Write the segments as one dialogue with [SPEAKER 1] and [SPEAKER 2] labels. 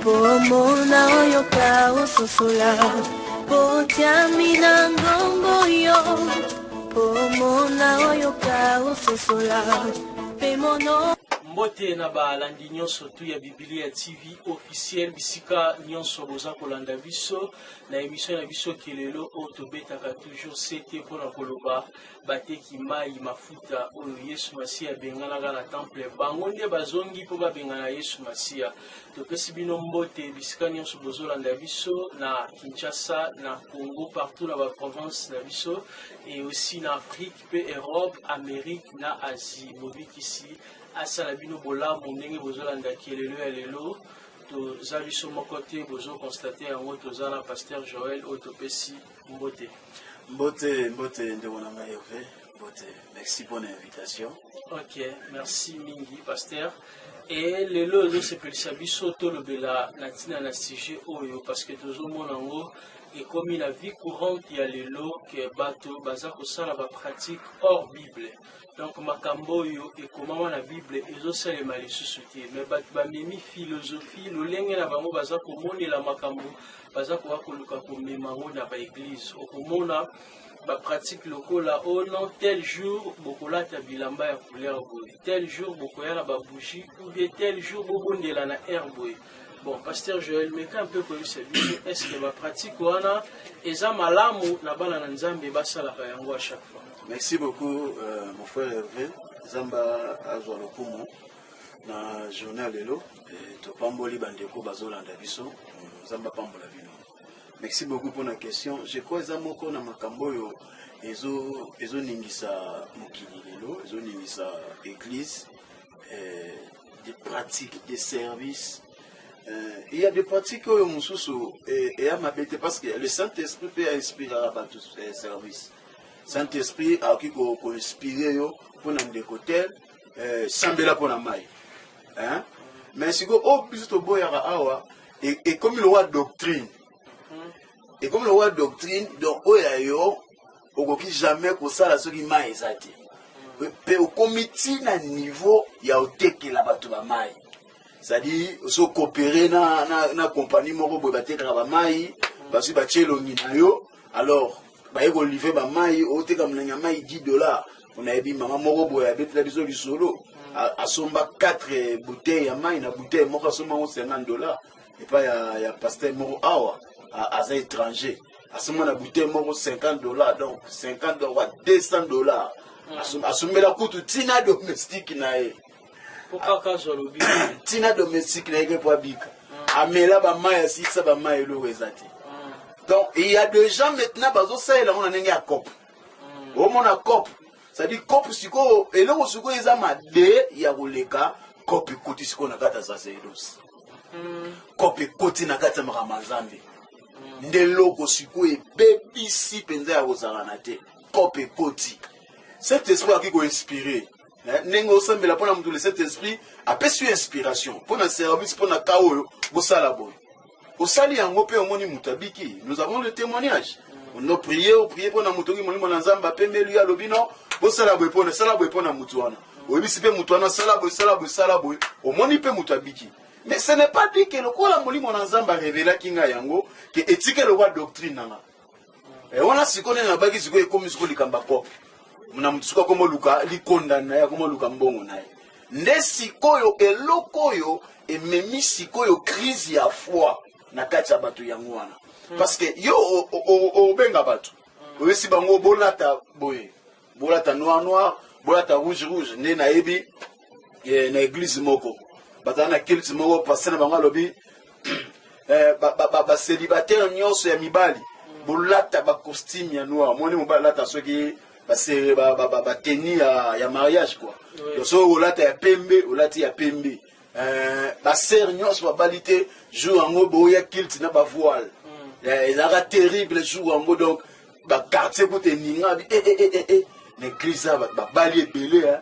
[SPEAKER 1] Pomona oyoka ososola Potiamina ngongo yo Pomona oyoka ososola Pemono
[SPEAKER 2] Mbote na balandi nyonso tu ya Biblia TV officiel bisika nyonso boza kolanda biso na émission na biso kelelo o tobetaka toujours c'était pour na koloba bateki mai mafuta oyo Yesu Masia benganaka na temple bango nde bazongi po babengana Yesu Masia topesi bino mbote bisika nyonso bozolanda biso na Kinshasa na Congo partout na ba province na biso et aussi na Afrique pe Europe Amérique na Asie mobiki ici asala bino bolamu ndenge bozolanda kelelo ya lelo toza biso moko te bozo constate yango toza na Pasteur Joël oyo topesi mbote
[SPEAKER 3] ndeko na ngai Hervé mbote merci pour l'invitation.
[SPEAKER 2] Ok, merci mingi Pasteur et lelo ozosepelisa biso tolobela na ntina na sujet oyo parce que tozomona yango ekomi la vie courante ya lelo ke bato baza kosala ba pratique hors Bible. Donc makambo yo ekomama na Bible ezosalema lisusu te mais bato bamemi philosophie lolenge na bango baza komonela makambo baza koluka komema ngo na ba église okomona ba pratique lokola oh non tel jour bokolata bilamba ya couleur boye tel jour bokoyala ba bougie ou bien tel jour bobondela na air boye. Bon, Pasteur Joël, mais quand un peu connu cette vidéo, est-ce que ma pratique wana eza malamu na bana na nzambe basalaka yango à chaque fois?
[SPEAKER 3] Merci beaucoup mon frère Hervé Zamba azwa lokumu na journal lelo to pamboli bandeko bazolanda biso Zamba pambola bino. Merci beaucoup pour la question. Je crois que moko na makambo yo ezo ningisa mokili lelo, ezo ningisa église des pratiques, des services. Il y a des pratiques au Moussoussou et à ma bête parce que le Saint-Esprit peut inspirer à tous les services. Saint-Esprit a qui peut inspirer pour un décoté, sambela pour la maille. Mais si vous au plus de boya awa et comme le roi doctrine. Et comme le roi doctrine, donc oyayo, au qui jamais pour ça la seule maille zati. Mais au comité na niveau ya au teke la batu ba maille. C'est-à-dire, si vous coopérez dans la compagnie, vous pouvez battre la maille, parce que vous avez le yo, alors, vous avez livré la maille, vous avez $10. Vous avez dit, maman, vous avez fait du solo. À somba 4 bouteilles de maille, une bouteille, vous avez $50. Et pas, il y a pasteur moro awa, à étranger. À ce moment, la bouteille moro $50, donc $50, $200. À ce moment, la coûte tina domestique, tina domestique na yeke pour bika amela ba maya si ça ba maya lo ezati donc il y a des gens maintenant bazo saela on nenge ya cop o mona cop ça dit cop siko eloko siko ezama de ya koleka cop koti siko na kata sa selos cop koti na kata makamazambe ndeloko siko e bebisi penza ya kozala te cop koti cet espoir qui ko inspirer Nengo sembela pona mutule cet esprit a perçu inspiration pour un service pour na kaoyo bosala boy osali yango pe omoni mutabiki nous avons le témoignage on a prié pour na mutoki molimo na nzamba pembeli ya lobino bosala boy pona sala boy pona mutuana oyebisi pe mutuana sala boy omoni pe mutabiki mais ce n'est pas dit que le kola molimo na nzamba révéla kinga yango que éthique le roi doctrine nanga et on a sikone na baki siko ekomi siko likamba ko muna mutsuka komo luka likondana ya komo luka mbongo naye nde sikoyo elokoyo ememi sikoyo crise ya foi na kati ya bato yango wana parce que yo obenga bato oyesi bango bolata boye bolata noir bolata rouge nde nayebi na église moko batana na kilt moko passer na bango lobi ba célibataire nyonso ya mibali bolata ba costume ya noir moni mobalata soki c'est ba tenue ya mariage quoi so olata ya pembe olati ya pembe ba sœur nyonso ba balite jour ango boya kilt na ba voile ezaka terrible jour ango donc ba quartier pour teninga l'église ba bali ebele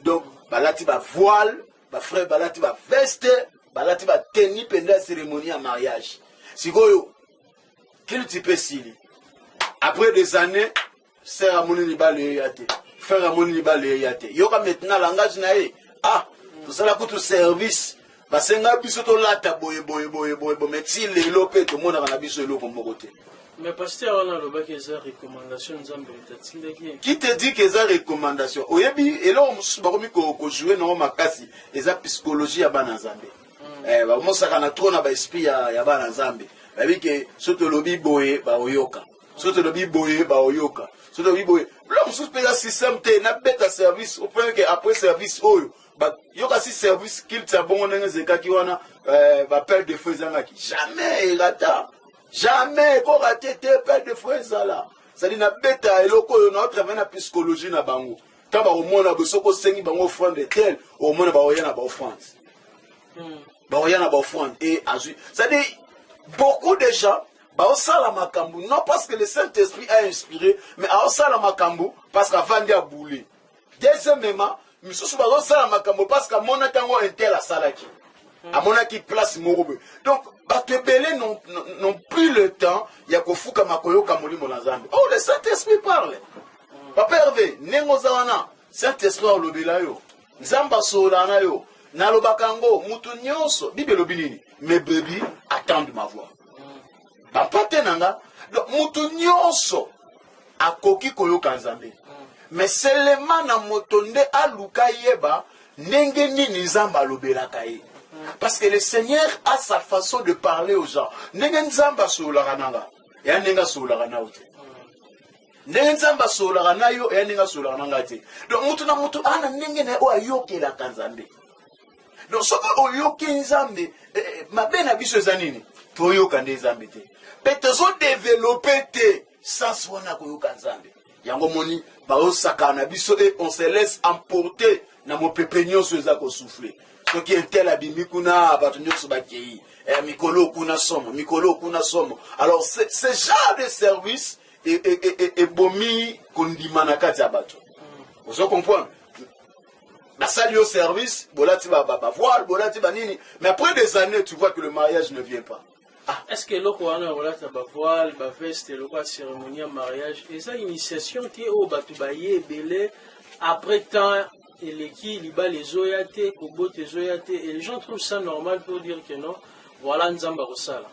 [SPEAKER 3] donc balati ba voile ba frère balati ba veste balati ba tenue pendant la cérémonie ya mariage sikoyo kilt pesili après des années sœur amoni libale yate frère amoni libale yate yoka maintenant langage na tout ça la coûte service basenga biso to lata boye mais ti lelo pe to mona na biso eloko moko te.
[SPEAKER 2] Mais pasteur on a le bac eza recommandation nzambe tatindaki.
[SPEAKER 3] Qui te dit que eza recommandation? Oyebi elo mususu bakomi ko jouer na makasi eza psychologie ya bana nzambe. Ba mosaka na trop na ba esprit ya bana nzambe. Ba bi ke soto lobi boye ba oyoka. Soto lobi boye ba oyoka. Soto lobi boye. Là mususu pe système te na beta service au point que après service oyo ba yoka si service qu'il t'a bon ndenge zekaki wana ba père de feu zangaki. Jamais rata. Jamais ko raté te père de feu zala. Ça dit na beta eloko yo na travailler na psychologie na bango. Quand ba omona bosoko sengi bango offrande tel, au mona ba oyana ba offrande. Ba oyana ba offrande et azu. Ça dit beaucoup de gens ba osala makambu non parce que le Saint-Esprit a inspiré, mais a osala makambu parce qu'avant de bouler. Deuxièmement, misusu ba osala makambu parce qu'à mona tango intel a salaki. À mon qui place Morobe. Donc, Batebele n'ont plus le temps, il y a Kofuka Makoyo Kamoli Monazambe. Oh, le Saint-Esprit parle. Papa Hervé, Nengozawana, Saint-Esprit au Lobilayo, Zamba Solanayo, Nalobakango, Moutounyoso, Bibelobinini. Mes bébés attendent ma voix. Papa Tenanga, donc Moutounyoso, a Koki Koyo Kanzambe. Mais seulement na Motonde a Lukayeba, Nengeni Nizamba Lobelakaye. Parce que le Seigneur a sa façon de parler aux gens. Nengenzamba soularananga. Ya nenga soularana ote. Nengenzamba soularana yo ya nenga soularana te. Donc mutu na mutu ana nengene o ayoke la kanzambe. Donc soko oyoke nzambe mabena biso zanini. Toyoka nzambe te. Petezo développer te sans wana koyoka nzambe. Yango moni ba osaka biso et on se laisse emporter na mo pepenyo soza ko souffler. Ce qui est tel abimi kuna abatunyo subakei mikolo kuna somo alors ce genre de service est bomi kondimana kati abato vous comprenez la salle au service bolati ba voile bolati ba nini mais après des années tu vois que le mariage ne vient pas.
[SPEAKER 2] Est-ce que loko wana bolati ba voile ba veste loko cérémonie mariage et ça initiation ti o batu ba yebele après temps et les qui liba les oyate, kobo tes oyate, et les gens trouvent ça normal pour dire que non, voilà Nzamba Rosala.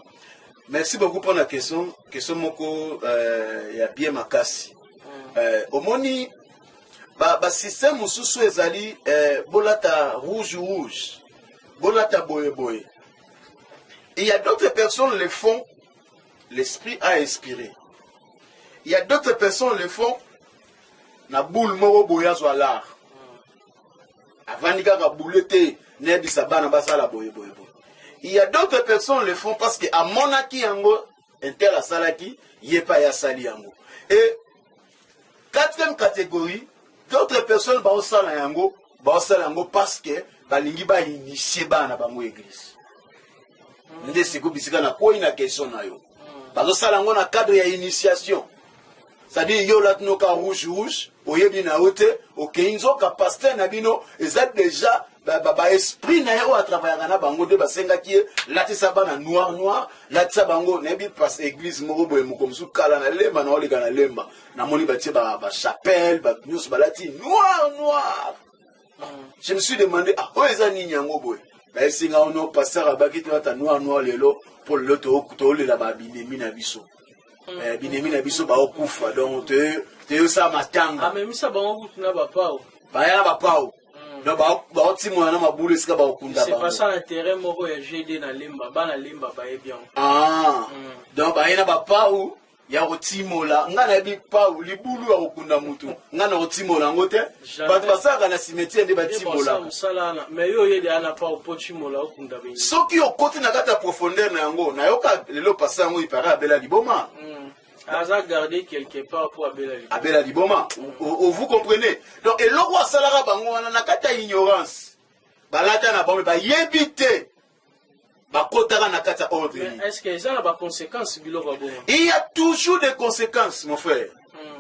[SPEAKER 3] Merci beaucoup pour la question. Question moko y a bien makasi. Au moni, ba système mususu ezali bolata rouge, bolata boye. Il y a d'autres personnes le font, l'esprit a inspiré. Il y a d'autres personnes le font, na boule moro boya zo l'art. Avant il y a d'autres personnes le font parce que à monaki yango inter la salaki yepa ya sali yango. Et quatrième catégorie, d'autres personnes ba osala yango parce que balingi ba initier bana bango église. Ndé siko bisika na ko ina question na yo. Ba osala yango na cadre ya initiation. C'est-à-dire yo latino ka rouge oyebi na ote okeinzo ka pasteur na bino eza déjà ba esprit na yo a travailler na bango de basenga ki latisa bana noir latisa bango na bi pas église moko boye moko musu kala na lemba na olika na lemba na moni batie ba chapelle ba nyos balati noir. Je me suis demandé o eza nini yango boye ba singa ono pasteur abaki to ata noir lelo pour le to le la ba binemi na biso. Binemi na biso ba okufa donc te ça matanga
[SPEAKER 2] mais misa bango kutuna ba pao
[SPEAKER 3] ba ya ba pao donc ba otimo na mabulu sika ba okunda ba
[SPEAKER 2] c'est pas ça l'intérêt moko ya GD na lemba ba na lemba ba e bien
[SPEAKER 3] donc ba ina ba pao ya otimola ngana bi pao libulu ya okunda mutu ngana otimola ngote ba basaka na cimetière de batimola
[SPEAKER 2] salana mais yo yede ana pao potimola okunda be
[SPEAKER 3] soki okoti na kata profondeur na yango na yoka lelo pasa yango ipara abela liboma
[SPEAKER 2] Aza gardé quelque part pour
[SPEAKER 3] Abela Liboma. Vous comprenez? Donc, et l'on voit ça là, on a kata ignorance. Balata na bombe, ba yebite. Ba kota na kata ordre.
[SPEAKER 2] Est-ce que ça a des conséquences?
[SPEAKER 3] Il y a toujours des conséquences, mon frère.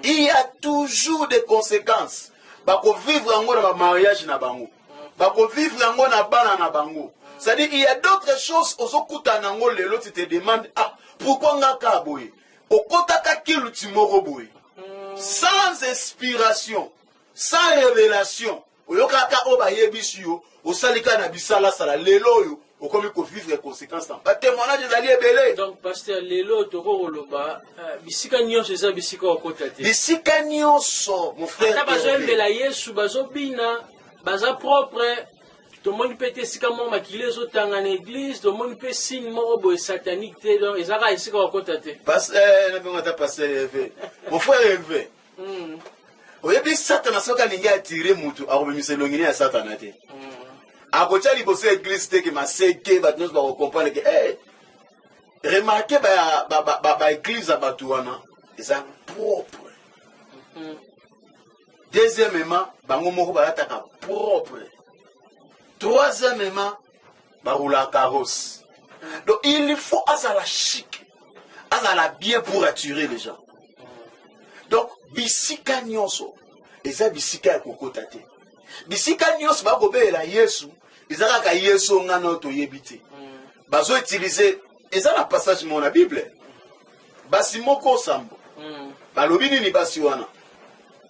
[SPEAKER 3] Il y a toujours des conséquences. Ba ko vivre en na mariage na bango. Ba ko vivre en na bana na bango. C'est-à-dire qu'il y a d'autres choses aux okuta nango lelo tu te demandes pourquoi ngaka boye? Sans inspiration, sans révélation, oyokaka oba yebisu yo osalika na bisala sala lelo yo okomi ko vivre les conséquences ba témoignage ezali ebele.
[SPEAKER 2] Donc pasteur lelo toko koloba bisika nyonso eza bisika okota te.
[SPEAKER 3] Bisika nyonso mon frère.
[SPEAKER 2] Ata bazo embela Yesu bazo bina baza propre. Tout le monde peut être si comme ma qui les autres en église, tout le monde peut signe morobo satanique te donc ils arrêtent ici qu'on contacter.
[SPEAKER 3] Pasteur, on t'a passé mon frère Hervé. Oye bi Satan asoka lingi attirer mutu akobimise longini ya Satan te. Akocha liboso église te que ma seke ba nous ba comprendre que remarquez ba église abatuana eza propre. Deuxièmement, bango moko ba ataka propre. Troisièmement, baroula carrosse. Donc il faut azala chic, azala bien pour attirer les gens. Donc bisika nyonso, eza bisika ya kokotate. Bisika nyonso ba kobe la Yesu, ezaka ka Yesu ngana to yebite. Bazo utiliser eza na passage mon na Bible. Basi moko sambo. Balobi nini basi wana?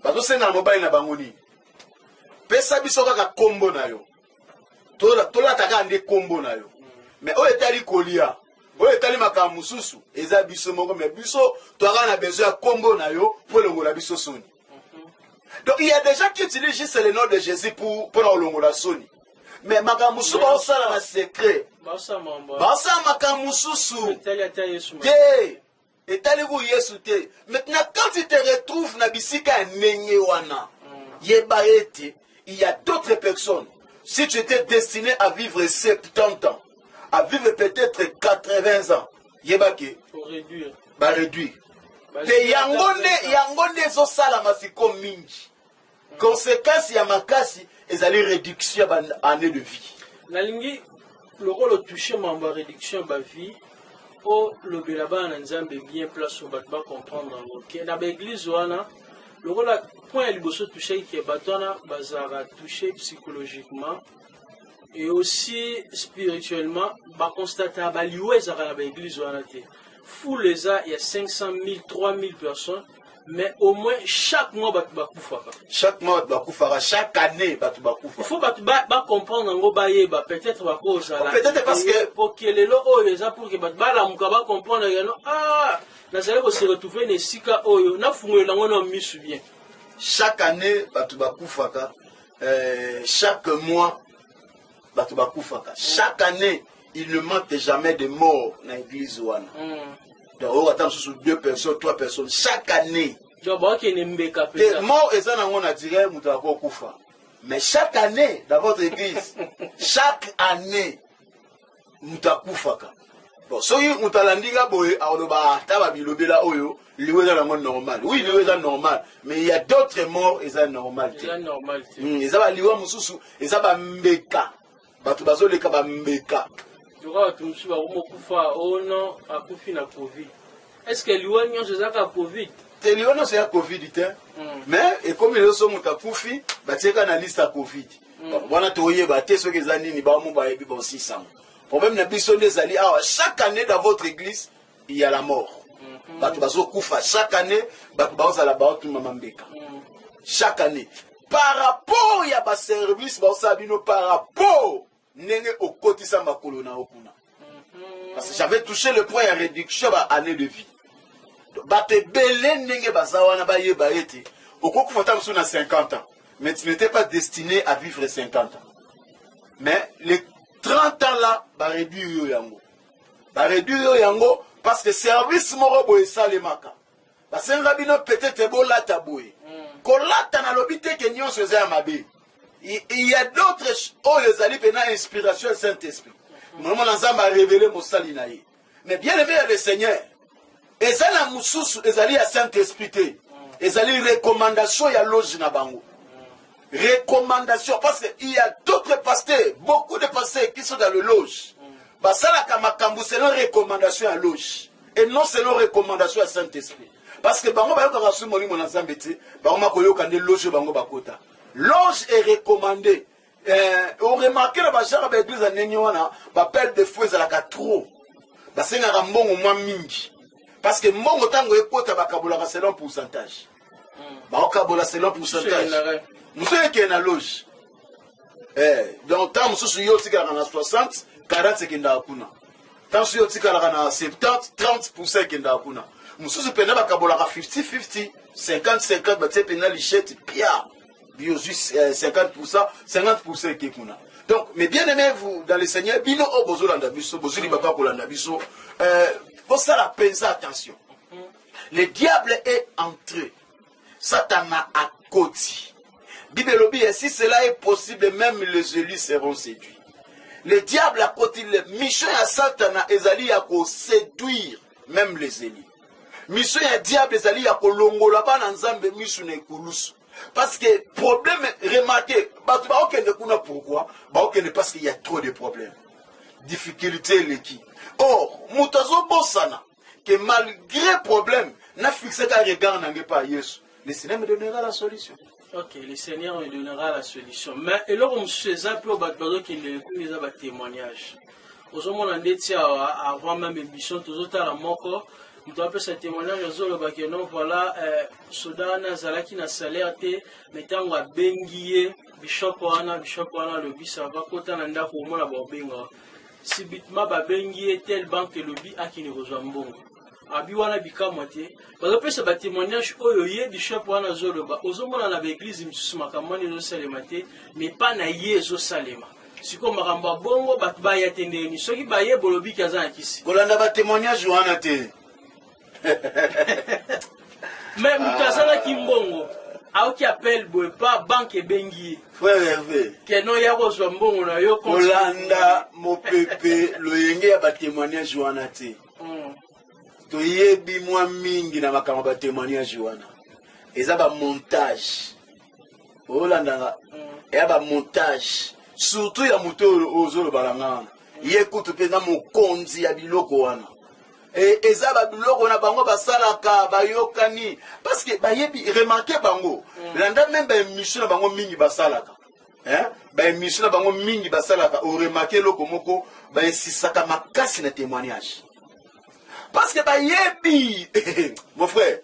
[SPEAKER 3] Bazo senga na mobile na bangoni. Pesa biso kaka kombo na yo. Tola taka ande kombo na yo. Mais o etali kolia. O etali makambo mususu eza biso moko mais biso toaka na besoin ya kombo na yo pour longola biso soni. Donc il y a des gens qui utilisent juste le nom de Jésus pour longola soni. Mais makambo mususu ba osala na secret. Ba sa makambo mususu. Te etali ku Yesu te. Maintenant quand tu te retrouves na bisika nenge wana. Yeba ete il y a d'autres personnes. Si tu étais destiné à vivre 70 ans, à vivre peut-être 80 ans, yebake,
[SPEAKER 2] faut réduire.
[SPEAKER 3] Ba réduire. Te yangonde zo sala masiko mingi. Conséquence ya makasi ezali réduction ba année de vie.
[SPEAKER 2] La lingi le rôle toucher mamba réduction ba vie o le belaba na nzambe bien place au batba comprendre que na ba église wana le rôle point liboso toucher qui est batona bazara toucher psychologiquement et aussi spirituellement ba constater ba liwe za na ba église wana te fou les a il y a 500 000 3000 personnes mais au moins chaque mois batba kufaka
[SPEAKER 3] chaque mois batba kufaka chaque année batba kufaka
[SPEAKER 2] il faut batba comprendre ngo ba yeba peut-être ba cause là
[SPEAKER 3] peut-être parce que
[SPEAKER 2] pour que les lo oyo za pour que batba la mukaba comprendre que non ah na zale ko se retrouver ne sika oyo na fungola ngo na misu bien.
[SPEAKER 3] Chaque année, chaque mois, chaque année, il ne manque jamais de morts dans l'église. Donc, on attend sur 2 personnes, 3 personnes, chaque année. Les morts, on a dit, mais chaque année, dans votre église, chaque année, bon, so yi mutalandinga boye aoloba taba bilobela oyo liweza na normal. Oui, liweza normal, mais il y a d'autres morts et ça normal.
[SPEAKER 2] C'est normal.
[SPEAKER 3] Et ba liwa mususu, et ça ba mbeka. Batu bazo leka ba mbeka.
[SPEAKER 2] Tu vois tu msu ba kufa oh non akufi na Covid. Est-ce que liwa nyonso zaka Covid?
[SPEAKER 3] Te liwa no c'est ya Covid te. Mais et comme ils sont mutakufi, ba tieka na liste ya Covid. Wana toye ba te soki za nini ba mu ba yebi bon 600. Problème n'a pas des alliés. Chaque année dans votre église, il y a la mort. Chaque année, chaque année. Par rapport à la service, par rapport au quotidien, parce que j'avais touché le point de réduction à l'année de vie. Au 50 ans. Mais tu n'étais pas destiné à vivre 50 ans. Mais les 30 ans là, bah réduire yo yango. Bah réduire yo yango parce que service moro boye salemaka. Parce que rabino peut-être bo lata boye. Ko lata na lobité que nyon se za mabe. Il y a d'autres les ali pena inspiration Saint-Esprit. Normalement nzamba révéler mo salina yi. Mais bien élevé le Seigneur. Et ça la mususu ezali à Saint-Esprit te. Ezali recommandation ya loge na bango. Recommandation, parce qu'il y a d'autres pasteurs, beaucoup de pasteurs qui sont dans le loge. Ça, c'est une recommandation à loge. Et non, c'est une recommandation à Saint-Esprit. Parce que loge est recommandé. On remarque que l'église à Néniwana, l'appel de fouet à la trop. C'est un bon au moins mingi. Parce que mon autant que c'est un pourcentage. C'est un pourcentage. Monsieur qui est dans la loge, Donc tant mosusu yo tikala na 60 40 kenda kuna tant yo tikala na 70 30% kenda kuna mosusu pena bakabola ka 50 50 batie pena lichette pia bio juste 50% qui kuna. Donc mais bien aimé vous dans le Seigneur bino o bozolanda biso bozuli baba kolanda biso pour ça la penser attention. Le diable est entré, Satan a côté. Bible lobby, si cela est possible, même les élus seront séduits. Le diable a côté, mission à Satan ezali à séduire même les élus. Mission à diable ezali à kolongola ba na nzambe mission na ikulusu. Parce que problème remarqué, pourquoi? Parce qu'il y a trop de problèmes. Difficulté l'équipe. Or, mutazo bosana que malgré problème, n'a fixé qu'à regard n'a pas Yesu. Le Seigneur me donnera la solution.
[SPEAKER 2] Ok, le Seigneur me donnera la solution. Mais et là, on se fait appeler au bâtiment qui les a témoignage. Aux hommes, on a dit avant même émission, tous autres à la mort. On doit appeler ce témoignage aux autres non voilà, Sodana Zalaki na salaire te, mettant à Benguié, Bishop Wana le bis à Bakota Nanda pour moi la Bobenga. Si bitma ba Benguié tel banque lobby à qui ne rejoint bon. Abiwana bikamate bazope se témoignage oyo ye bishop wana zoloba ozomona na l'église misusu makamani zo salemate mais pas na yezo salema siko makamba bongo bat ba yatendeni soki ba ye bolobi kaza kisi
[SPEAKER 3] kolanda ba témoignage wana te
[SPEAKER 2] mais mutazana kimbongo au qui appelle boy pas banque bengi
[SPEAKER 3] frère Hervé
[SPEAKER 2] que no ya kozwa mbongo na yo
[SPEAKER 3] kolanda mo pepe lo yenge ya ba témoignage wana te toyebi mwa mingi na makambo ba témoignage wana eza ba montage olandanga ya ba montage surtout ya moto ozolo balangana ye kutu pena mokonzi ya biloko wana eza ba biloko na bango basalaka bayokani parce que bayebi remarquer bango landa même ba émission na bango mingi basalaka ba émission na bango mingi basalaka o remarquer loko moko ba insisaka makasi na témoignage. Parce que bah yebi, mon frère,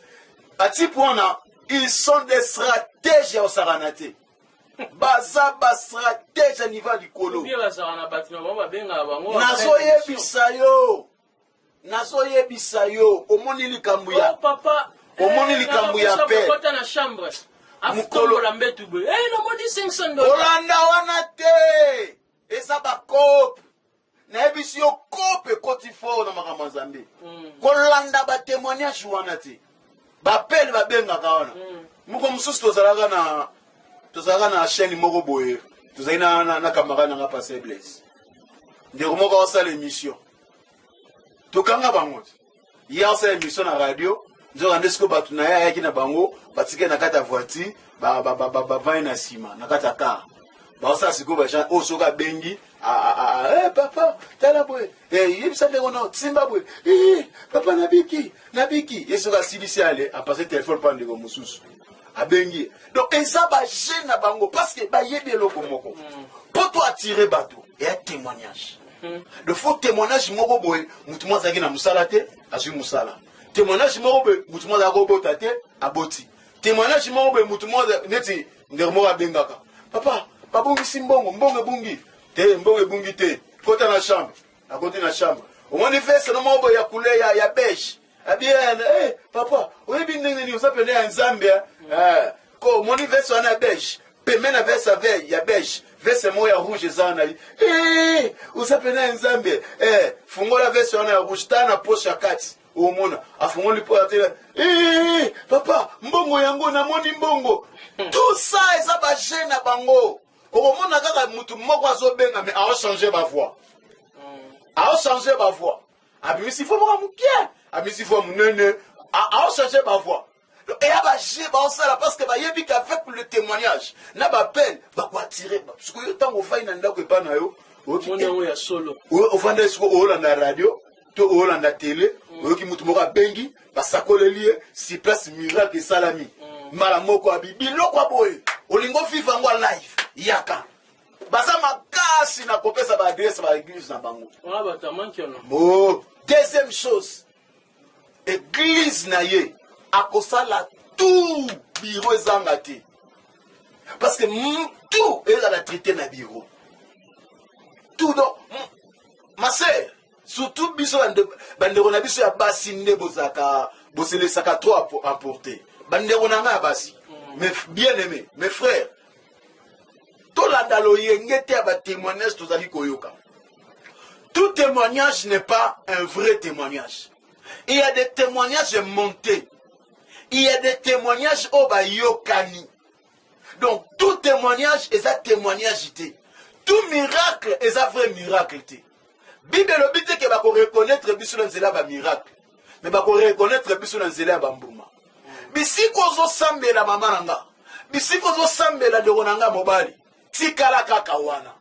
[SPEAKER 3] à ti point ils sont des stratèges au Saranate. Baza ba stratège à niveau du colo. Nazo yebi sayo, omoni likambuya.
[SPEAKER 2] Papa,
[SPEAKER 3] omoni likambuya pe.
[SPEAKER 2] Na chambre. Mukolo la mbetu be. Eh no modi $500.
[SPEAKER 3] Olanda wana te. Eza ba kope. Na ebisi yo kope koti fort na makambo Nzambe. Kolanda ba témoignage wana te. Ba pele ba benga ka wana. Muko mususu tozalaka na chaîne moko boye. Tozali na camarade nga passer Blaise. Ndeko moko osala émission. Tokanga bango. Hier c'est émission na radio. Nzo andesiko batu na ya ki na bango, batike na kata voiture, ba vai na sima, na kata car. Ba osa siko ba chan o soka bengi. Papa, tala boy. Yebisa de ono simba boy. Papa nabiki. Yeso ka silisi ale a passer téléphone pa ndeko mususu. A bengi. Donc eza ba gêne na bango parce que ba yebi eloko moko. Pour toi attirer bateau et un témoignage. Le faux témoignage moko boy, mutu mwa zaki na musala te, azui musala. Témoignage moko boy, mutu mwa zako bota te, aboti. Témoignage moko boy, mutu mwa neti ndermo ka bengaka. Papa, babungi simbongo, mbongo bungi. Te mbongo bungi te. Kota na chambre. A côté na chambre. Au moins fait c'est no moko ya couleur ya beige. Bien, papa, oyebi ndenge ni usapende ya Nzambia. Ko moni veste wana beige. Pemena veste avec ya beige. Veste mo ya rouge zana. Usapende ya Nzambia. Fungola veste wana ya rouge tana poche ya kati. Omona afungoli po atela. Papa, mbongo yango na moni mbongo. Tout ça eza ba gêne bango. Omona kaka mutu moko azobenga mais a changer ma voix. A changer ma voix. Abimisi fo mo mukie. Abimisi fo munene. A changer ma voix. Et à bager, parce que yebi qu'avec le témoignage, n'a pas peine, va quoi tirer. Parce que tant qu'on fait n'anda que pas nayo.
[SPEAKER 2] On est solo.
[SPEAKER 3] On va aller sur la radio, to la télé, qui moutoura bengi, parce que ça colle lié, si place miracle et salami. Malamoko abibi, loko boy. Olingo viva ngwa live, yaka. Basa makasi na kopé sa ba adresse ba église na bango.
[SPEAKER 2] On a bataman qui en a.
[SPEAKER 3] Oh, deuxième chose, église na ye. A kosala tout bureau ezanga te parce que tout et la traité na bureau tout donc ma sœur surtout biso bandeko na biso ya basi nde bozaka bosele saka trop apporter bandeko na nga basi mais bien aimé mes frères tolanda loyenge te ba témoignage tozali koyoka. Tout témoignage n'est pas un vrai témoignage. Il y a des témoignages montés. Il y a des témoignages au bayokani. Donc tout témoignage est un témoignage. Tout miracle est un vrai miracle. Bible le but que va reconnaître biso nzela ba miracle. Mais va reconnaître biso nzela ba mbuma. Bisiko zo sambela mama nanga. Bisiko zo sambela de ronanga mobali. Tikala kaka wana.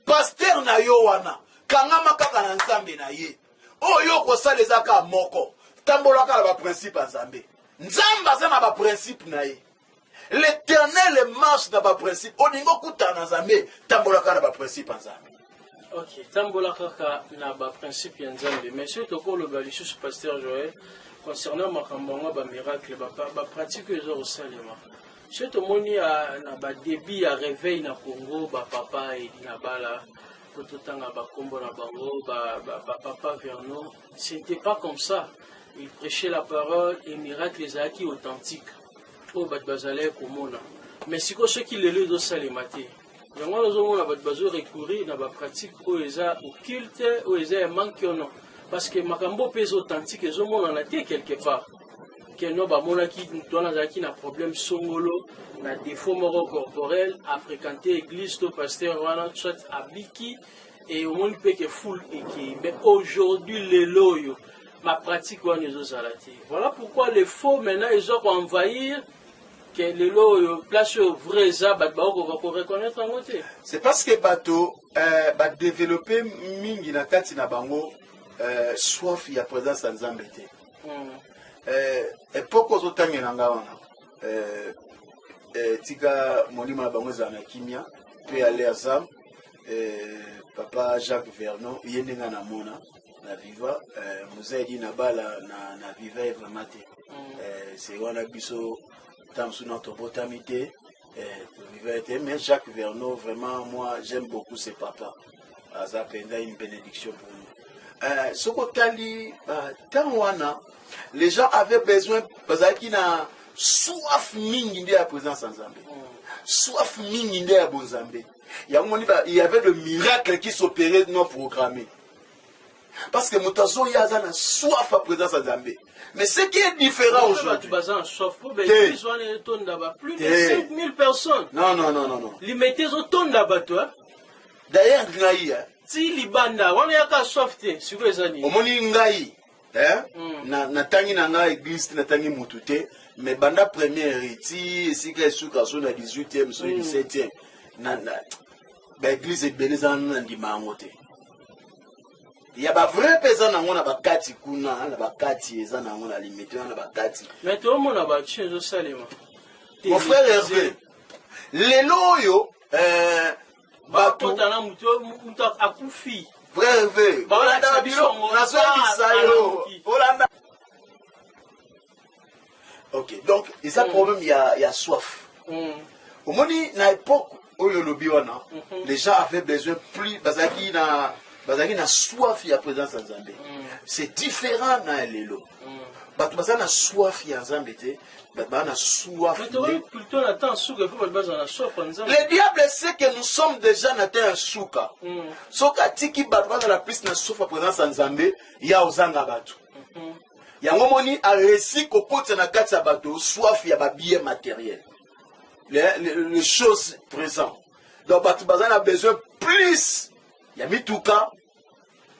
[SPEAKER 3] Pasteur na yo wana. Kangama kaka na nzambe na ye. Oyo kosala ezaka moko. Tambola kala ba principe nzambe. Nzamba za na ba principe na ye. L'Éternel marche dans ba principe. Oningo kuta na nzambe tambola kala ba principe nzambe.
[SPEAKER 2] OK, tambola kaka na ba principe ya nzambe. Mais surtout ko le balisus pasteur Joël concernant makambo ba miracle ba pratique ezo salema. Surtout moni na ba débit ya réveil na Congo ba papa et na bala. Papa Vernon, c'était pas comme ça. Il prêchait la parole et miracle les acquis authentiques. Au Badbazalé Komona. Mais si ceux qui le lisent au Salématé, nous avons recourir dans la pratique où ils ont occulte, où ils ont manqué ou non. Parce que Makambo pèse authentique, ils ont en été quelque part. Que nous avons un problème songolo, un défaut moro corporel, à fréquenter l'église, au pasteur, soit à Biki, et au monde peut que full et qui. Mais aujourd'hui, les loyaux, ma pratique, voilà pourquoi les faux, maintenant, ils ont envahir, que les loyaux, place au vrai zabat, on va reconnaître en côté.
[SPEAKER 3] C'est parce que Bato, va développer mingi na kati na bango, soif, il y a présence en Zambété. Époque aux autres tika molimo na bango za na kimia pe aller à Zam papa Jacques Vernon yendenga na mona na viva muzaidi na bala na viva vraiment c'est wana biso tamsu na tobotamité viva était mais Jacques Vernon vraiment moi j'aime beaucoup ce papa azapenda une bénédiction pour nous soko tali wana les gens avaient besoin parce qu'il na soif mingi nde ya présence en Zambé. Soif mingi nde ya bonzambé. Il y avait le miracle qui s'opérait non programmé. Parce que Moutazo y a une soif à présence en Zambé. Mais ce qui est différent aujourd'hui.
[SPEAKER 2] Plus de 5000 personnes.
[SPEAKER 3] Non.
[SPEAKER 2] Limité au ton là-bas, toi.
[SPEAKER 3] D'ailleurs, Ngaï.
[SPEAKER 2] Si Libanda, on est à soif, sur les années.
[SPEAKER 3] Au moni Ngaï. Na tangi na nga église na tangi mutute mais banda première iti si que suka so na 18e so 17e na ba église ebeleza na ndima ngote ya ba vrai pesa na ngona bakati kuna na bakati eza na ngona limité na bakati
[SPEAKER 2] mais to mona ba chinzo salema
[SPEAKER 3] mon frère Hervé lelo yo
[SPEAKER 2] ba potana muto akufi.
[SPEAKER 3] Frère Hervé, ok, donc, il y a un problème, il y a soif. Au moment où, à l'époque où les gens avaient besoin plus, parce qu'il y a soif, il y a présence en Zambé. C'est différent dans les lots. Parce qu'il y a soif, il y a Zambé. Le diable sait que nous sommes déjà dans un souka. Soka tiki batwa dans la piste na soufa présence en Zambé, il y a ozanga batu. Il y a un moment a réussi qu'au côté na katsa bateau, soif il y a ba billet matériel. Les choses présentes. Donc batu bazan a besoin plus. Il y a mis tout cas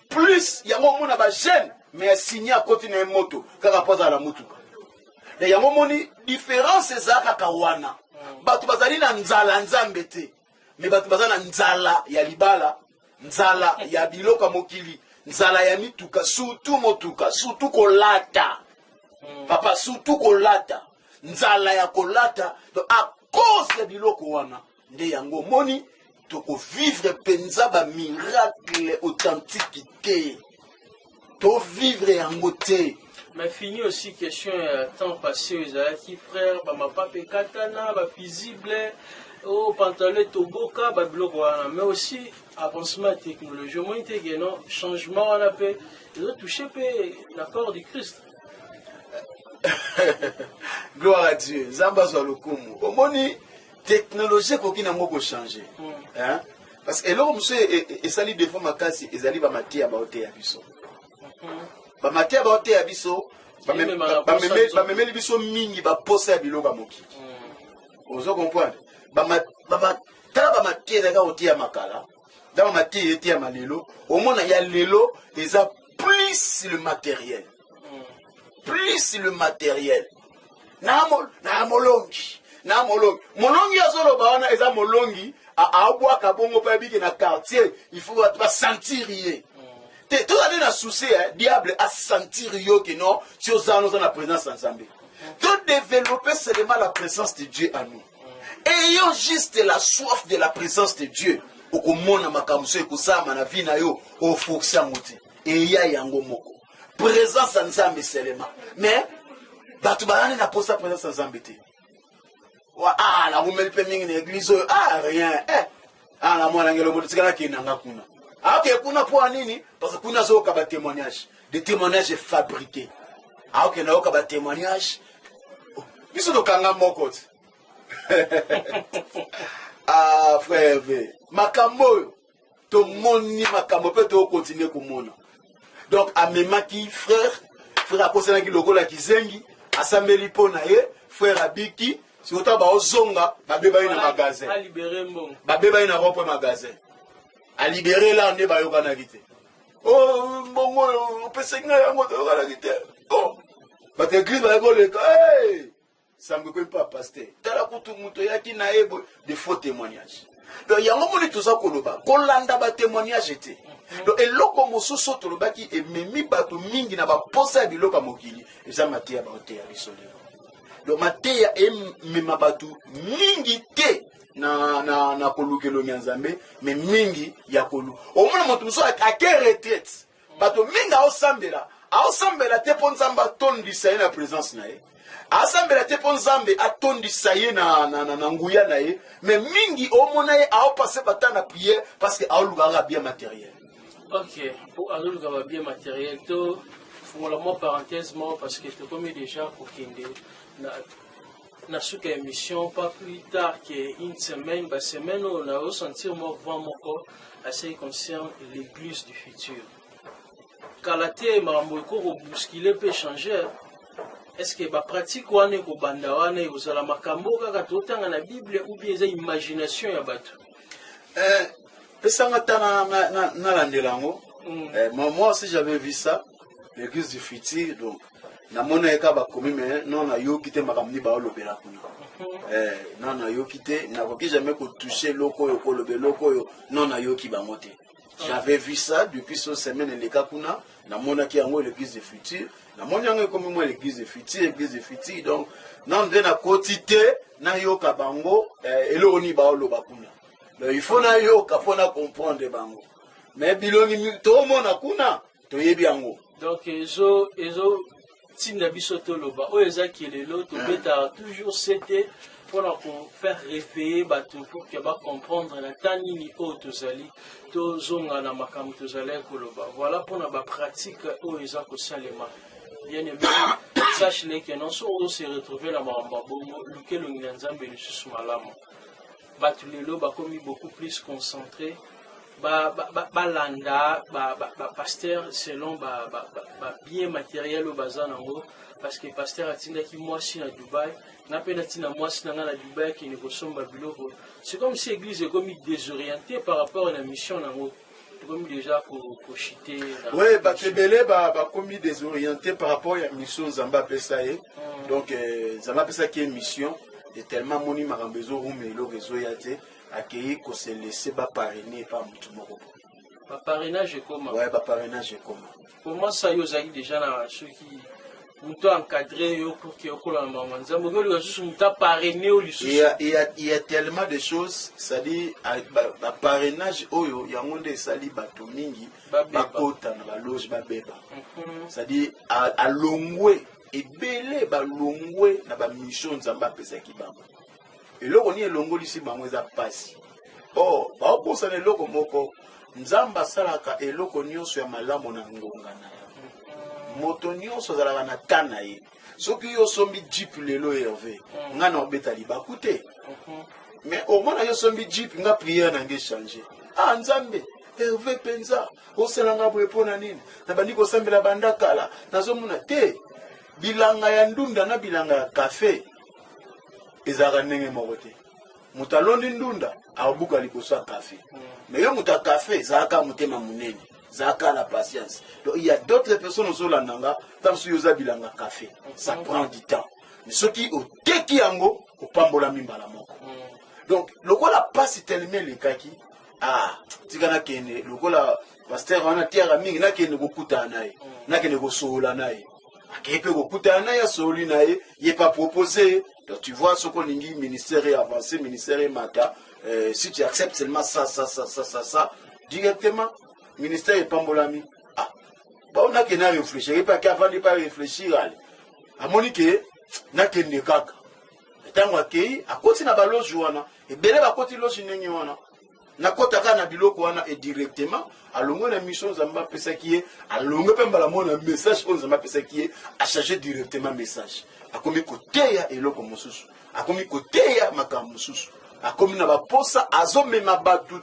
[SPEAKER 3] plus. Il y a un moment a ba jeune mais signé à côté de moto car rapport à la moto. Il y a un moment différence c'est ça kakawana. Batu bazali na nzala nzambe te. Mais batu bazali na nzala ya libala, nzala ya biloka mokili, nzala ya mituka, surtout motuka, surtout kolata. Papa surtout kolata. Nzala ya kolata. Donc à cause de biloko wana, nde yango moni toko vivre penza ba miracle authenticité. To vivre yango te.
[SPEAKER 2] Mais fini aussi question temps passé aux qui frères, ma papa katana, ma visible, au pantalon toboka babiloko wana mais aussi avancement technologie moi te non changement on appelle ils ont touché la corps du Christ.
[SPEAKER 3] Gloire à Dieu. Zamba zo lokumu. Omoni technologie ko kina moko changer. Hein? Parce que là monsieur et sali de fois makasi ezali ba matia ba hote ya biso. Ba matia ba hote ya biso ba memeli biso mingi ba posa ya biloko moki. Ozo comprendre? Tala ba matia za ka hote ya makala. Dans ma matia ya malelo, au moins il y a lelo eza plus le matériel. Plus le matériel. Na molongi. Molongi azolo baona eza molongi a abwa kabongo pa biki na quartier, il faut pas sentir rien. Tout aller na souci diable a sentir yo que non, si aux annos dans la présence ensemble. De développer seulement la présence de Dieu en nous. Ayons juste la soif de la présence de Dieu. Okomona makamso ekusama na vie na yo o foxia muti. Et ya yango moko. Présence en Nzambe seulement. Mais, batu banane na posa présence en Nzambe te. Ah, la rumeli pe mingi na église, ah, rien. Ah, la mwana ngelo botika na kinanga kuna. Ah, ok, kuna pour nini? Parce que kuna zo ka ba témoignage. Des témoignages fabriqués. Ah, ok, na ka ba témoignage. Biso do kanga moko. Ah, frère V. Makambo, to moni makambo pe to continuer komona. Donc, à Memaki, frère a posé un logo la Kizengi, à Sameli Ponaye, frère Abiki, si autant ba ozonga, ba beba ina magasin.
[SPEAKER 2] A libérer mon.
[SPEAKER 3] Ba beba ina ropo magasin. À libérer là, on est ba yoka na gite. Oh, bon, on peut se gagner en mode yoka na gite. Oh, ba te église ba le hey! Ça me connaît pas, pasteur. Tala kutu muto yaki na ebo de faux témoignages. Donc, il y a un moment où tout ça koloba, kolanda ba témoignage était. Donc, et loko mosusu tolobaki et memi bato mingi na ba posa biloko mokili. Eza matia ba ote ya bisole. Donc, matia e mema bato mingi te na kolukelo nyanzambe, mais mingi ya kolu. Au moins moto muso a ke retraite. Bato minga osambela te ponzamba tondisa na présence na ye. Asambela te ponzambe atondisa ye na nguya na ye, mais mingi omona ye a passer batana prière parce que a luga bien matériel.
[SPEAKER 2] Ok, pour aller le bien matériel, tout, pour la moi parenthèse, moi, parce que tu comme déjà pour Kinde, na suka émission, pas plus tard qu'une semaine, bah semaine on a ressenti moi voir mon corps à ce qui concerne l'église du futur. Kalate marambo ko bousculer peut changer. Est-ce que la pratique ou ane ko banda wane uzala makambo kaka totanga na Bible ou bien za imagination ya batu?
[SPEAKER 3] Pesanga tana na landelango. Moi aussi j'avais vu ça, l'église du futur, donc na mona eka ba komi mais non na yo kité makamni ba olobela kuna. Non na yo kité na ko jamais ko toucher loko yo ko lobeloko yo non na yo ki ba moté. J'avais vu ça depuis ce semaine les kakuna na mona ki yango l'église du futur. Na mona yango comme moi l'église du futur, donc non de na quotité na yo ka bango elo ni ba oloba kuna. Donc il faut na yo ka pona comprendre bango. Mais bilongi to mona kuna to yebi yango.
[SPEAKER 2] Donc ezo tinda bisoto loba o ezaki lelo to beta toujours c'était pour faire réveiller bato pour que ba comprendre la tanini o tozali to zonga na makambo tozali koloba. Voilà pour na ba pratique o ezako salema. Bien aimé, sache-le que non seulement se retrouver la maramba bongo, lequel on y a nzambe le sous malamu. Batulelo ba commis beaucoup plus concentré. Landa, pasteur selon bien matériel au bazar nango parce que pasteur atinda ki moi si na Dubaï na pena tina moi si na Dubaï qui ne kosomba biloko. C'est comme si l'église est comme désorientée par rapport à la mission nango. Comme déjà pour chiter.
[SPEAKER 3] Oui, Batebele comme désorienté par rapport à la mission Zamba Pesaye. Donc Zamba Pesaye qui est mission et tellement moni marambezo rumelo réseau yate accueilli qu'on se laissé parrainer par Moutoumoro.
[SPEAKER 2] Parrainage est comment?
[SPEAKER 3] Ouais, parrainage est comment?
[SPEAKER 2] Comment ça y est déjà dans ceux qui ont encadré pour que la maman parrainé au
[SPEAKER 3] il y a tellement de choses, c'est-à-dire parrainage oyo yangonde sali bato mingi bakota na ba loge ba beba. C'est-à-dire à longwe et belé ba longwe na ba mission Nzamba pesa ki bamba. eloko ni elongolisi bango eza pasi. Oh, baokosa na eloko moko nzambe asalaka eloko nyonso ya malamu na ngonga na ye. Moto nyonso azalaka na ta na ye. Soki yo sombi Jeep lelo Hervé nga na obeta libaku te. Mais au moins yo sombi Jeep nga prière na nge changer. Ah nzambe Hervé penza oselanga boye pona nini na bandi kosambela banda kala nazomona te bilanga ya ndunda na bilanga ya café ezaka ndenge moko te. Muta londi ndunda abuka liposo ya café. Mais yo muta café zaka mutema munene zaka la patience. Donc il y a d'autres personnes au landanga tant que yoza bilanga café ça prend du temps. Mais ceux qui au teki yango au pambola mimbala moko. Donc lokola passe tellement les kaki ah tikana kene lokola pasteur wana tiara mingi na kene kokuta naye na kene kosola naye akepe kokuta naye soli naye il est pas proposé. Donc tu vois ce qu'on dit ministère avancé ministère mata si tu acceptes seulement ça directement ministère est pambolami ah bah on a que na réfléchir pas qu'avant de pas réfléchir allez à monique na kene kaka tango akei akoti na baloji wana ebele bakoti loji ndenge wana nakotaka na biloko wana et directement alongo na mission nzamba pesa ki alongo pe mbala mona message on nzamba pesa ki a charger directement message akomi koteya eloko mosusu akomi koteya makambo mosusu akomi na baposa azomema batu